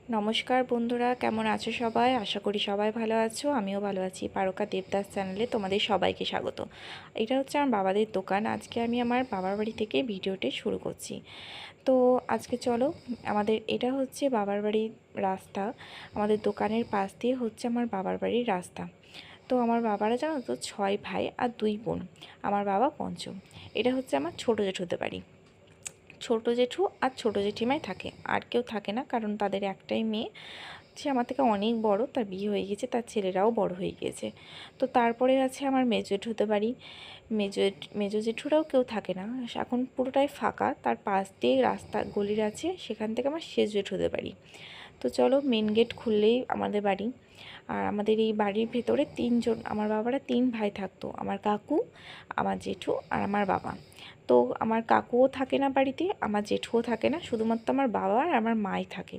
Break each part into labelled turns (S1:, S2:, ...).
S1: নমস্কার বন্ধুরা, কেমন আছো সবাই? আশা করি সবাই ভালো আছো। আমিও ভালো আছি। পারকা দেবদাস চ্যানেলে তোমাদের সবাইকে স্বাগত। এটা হচ্ছে আমার বাবাদের দোকান। আজকে আমি আমার বাবার বাড়ি থেকে ভিডিওটি শুরু করছি। তো আজকে চলো, আমাদের এটা হচ্ছে বাবার বাড়ির রাস্তা। আমাদের দোকানের পাশ দিয়ে হচ্ছে আমার বাবার বাড়ির রাস্তা। তো আমার বাবারা জানো তো 6 ভাই আর 2 বোন। আমার বাবা পঞ্চম। এটা হচ্ছে আমার ছোটো জেঠুদের বাড়ি। ছোটো জেঠু আর ছোটো জেঠিমাই থাকে, আর কেউ থাকে না, কারণ তাদের একটাই মেয়ে। সে আমার থেকে অনেক বড়, তার বিয়ে হয়ে গেছে, তার ছেলেরাও বড় হয়ে গিয়েছে। তো তারপরে আছে আমার মেজো জেঠুদের বাড়ি। মেজো জেঠুরাও কেউ থাকে না, এখন পুরোটাই ফাঁকা। তার পাশ দিয়ে রাস্তা গলির আছে, সেখান থেকে আমার সেজ জেঠুদের বাড়ি। তো চলো, মেন গেট খুললেই আমাদের বাড়ি। আর আমাদের এই বাড়ির ভেতরে আমার বাবারা 3 ভাই থাকতো, আমার কাকু, আমার জেঠু আর আমার বাবা। তো আমার কাকুও থাকে না বাড়িতে, আমার জেঠুও থাকে না, শুধুমাত্র আমার বাবা আর আমার মাই থাকে।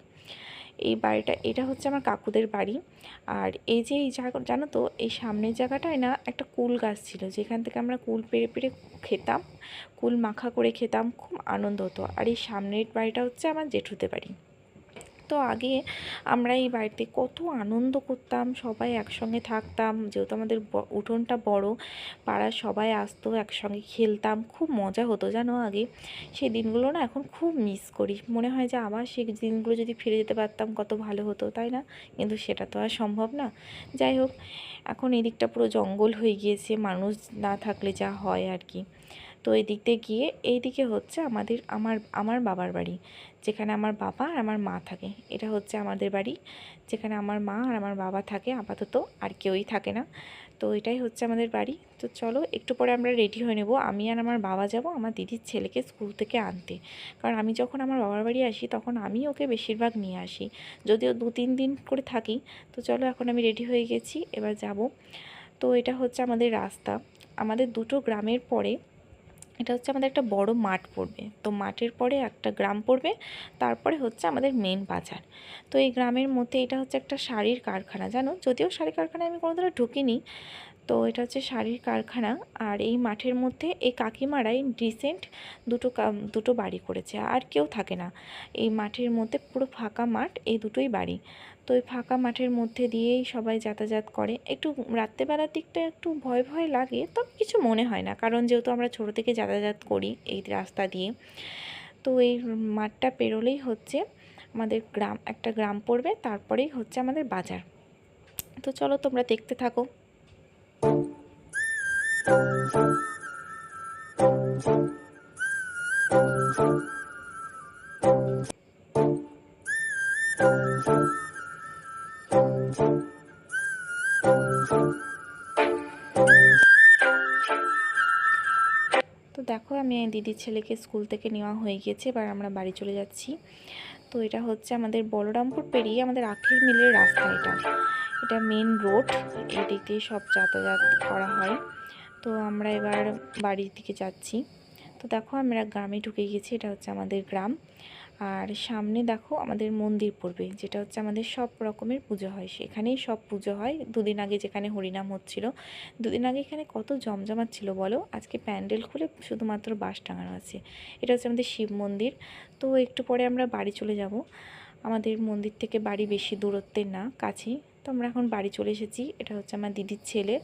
S1: এই বাড়িটা, এটা হচ্ছে আমার কাকুদের বাড়ি। আর এই যে এই জায়গা, জানো তো, এই সামনের জায়গাটায় না একটা কুল গাছ ছিল, যেখান থেকে আমরা কুল পেড়ে পেড়ে খেতাম, কুল মাখা করে খেতাম, খুব আনন্দ হতো। আর এই সামনের বাড়িটা হচ্ছে আমার জেঠুদের বাড়ি। তো আগে আমরা এই বাড়িতে কত আনন্দ করতাম, সবাই একসঙ্গে থাকতাম, যেহেতু আমাদের উঠোনটা বড়, পাড়ার সবাই আসতো, একসঙ্গে খেলতাম, খুব মজা হতো জানো আগে। সেই দিনগুলো না এখন খুব মিস করি, মনে হয় যে আবার সেই দিনগুলো যদি ফিরে যেতে পারতাম কত ভালো হতো, তাই না? কিন্তু সেটা তো আর সম্ভব না। যাই হোক, এখন এই দিকটা পুরো জঙ্গল হয়ে গিয়েছে, মানুষ না থাকলে যা হয় আর কি। তো এই দিক দিয়ে গিয়ে এই দিকে হচ্ছে আমার আমার বাবার বাড়ি, যেখানে আমার বাবা আর আমার মা থাকে। এটা হচ্ছে আমাদের বাড়ি, যেখানে আমার মা আর আমার বাবা থাকে আপাতত, আর কেউই থাকে না। তো এটাই হচ্ছে আমাদের বাড়ি। তো চলো, একটু পরে আমরা রেডি হয়ে নেব। আমি আর আমার বাবা যাব আমার দিদির ছেলেকে স্কুল থেকে আনতে। কারণ আমি যখন আমার বাবার বাড়ি আসি তখন আমি ওকে বেশিরভাগ নিয়ে আসি, যদিও 2-3 দিন করে থাকি। তো চলো, এখন আমি রেডি হয়ে গেছি, এবার যাব। তো এটা হচ্ছে আমাদের রাস্তা। আমাদের দুটো গ্রামের পরে এটা হচ্ছে আমাদের একটা বড় মাঠ পড়বে, তো মাঠের পরে একটা গ্রাম পড়বে, তারপরে হচ্ছে আমাদের মেন বাজার। তো এই গ্রামের মধ্যে এটা হচ্ছে একটা শাড়ির কারখানা, জানো, যদিও শাড়ির কারখানায় আমি কোনোদিনও ঢুকিনি। তো এটা হচ্ছে শাড়ির কারখানা। আর এই মাঠের মধ্যে এই কাকিমারাই রিসেন্ট দুটো বাড়ি করেছে, আর কেউ থাকে না এই মাঠের মধ্যে, পুরো ফাঁকা মাঠ, এই দুটোই বাড়ি। তো এই ফাঁকা মাঠের মধ্যে দিয়েই সবাই যাতায়াত করে। একটু রাত্রেবেলার দিকটা একটু ভয় ভয় লাগে, তবে কিছু মনে হয় না, কারণ যেহেতু আমরা ছোটো থেকে যাতায়াত করি এই রাস্তা দিয়ে। তো এই মাঠটা পেরোলেই হচ্ছে আমাদের গ্রাম, একটা গ্রাম পড়বে, তারপরেই হচ্ছে আমাদের বাজার। তো চলো, তোমরা দেখতে থাকো। তো দেখো, আমি দিদির ছেলেকে স্কুল থেকে নেওয়া হয়ে গেছে, এবার আমরা বাড়ি চলে যাচ্ছি। তো এটা হচ্ছে আমাদের বলরামপুর পেরিয়ে আমাদের আখের মিলের রাস্তা। এটা মেন রোড, এই দিক দিয়ে সব যাতায়াত করা হয়। তো আমরা এবার বাড়ির দিকে যাচ্ছি। তো দেখো, আমরা গ্রামে ঢুকে গেছি, এটা হচ্ছে আমাদের গ্রাম। আর সামনে দেখো আমাদের মন্দির পড়বে, যেটা হচ্ছে আমাদের সব রকমের পুজো হয়, সেখানেই সব পুজো হয়। 2 দিন আগে যেখানে হরিনাম হচ্ছিল, 2 দিন আগে এখানে কত জমজমাট ছিল বলো। আজকে প্যান্ডেল খুলে শুধুমাত্র বাঁশ টাঙানো আছে। এটা হচ্ছে আমাদের শিব মন্দির। তো একটু পরে আমরা বাড়ি চলে যাব। আমাদের মন্দির থেকে বাড়ি বেশি দূরত্বে না, কাছেই। তো আমরা এখন বাড়ি চলে এসেছি। এটা হচ্ছে আমার দিদির ছেলে।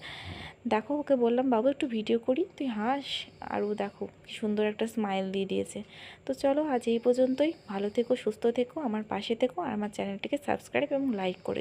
S1: দেখো, ওকে বললাম বাবু একটু ভিডিও করি, তুই হাস। আর ও দেখো কি সুন্দর একটা স্মাইল দিয়ে দিয়েছে। তো চলো, আজ এই পর্যন্তই। ভালো থেকো, সুস্থ থেকো, আমার পাশে থেকো, আর আমার চ্যানেলটিকে সাবস্ক্রাইব এবং লাইক করে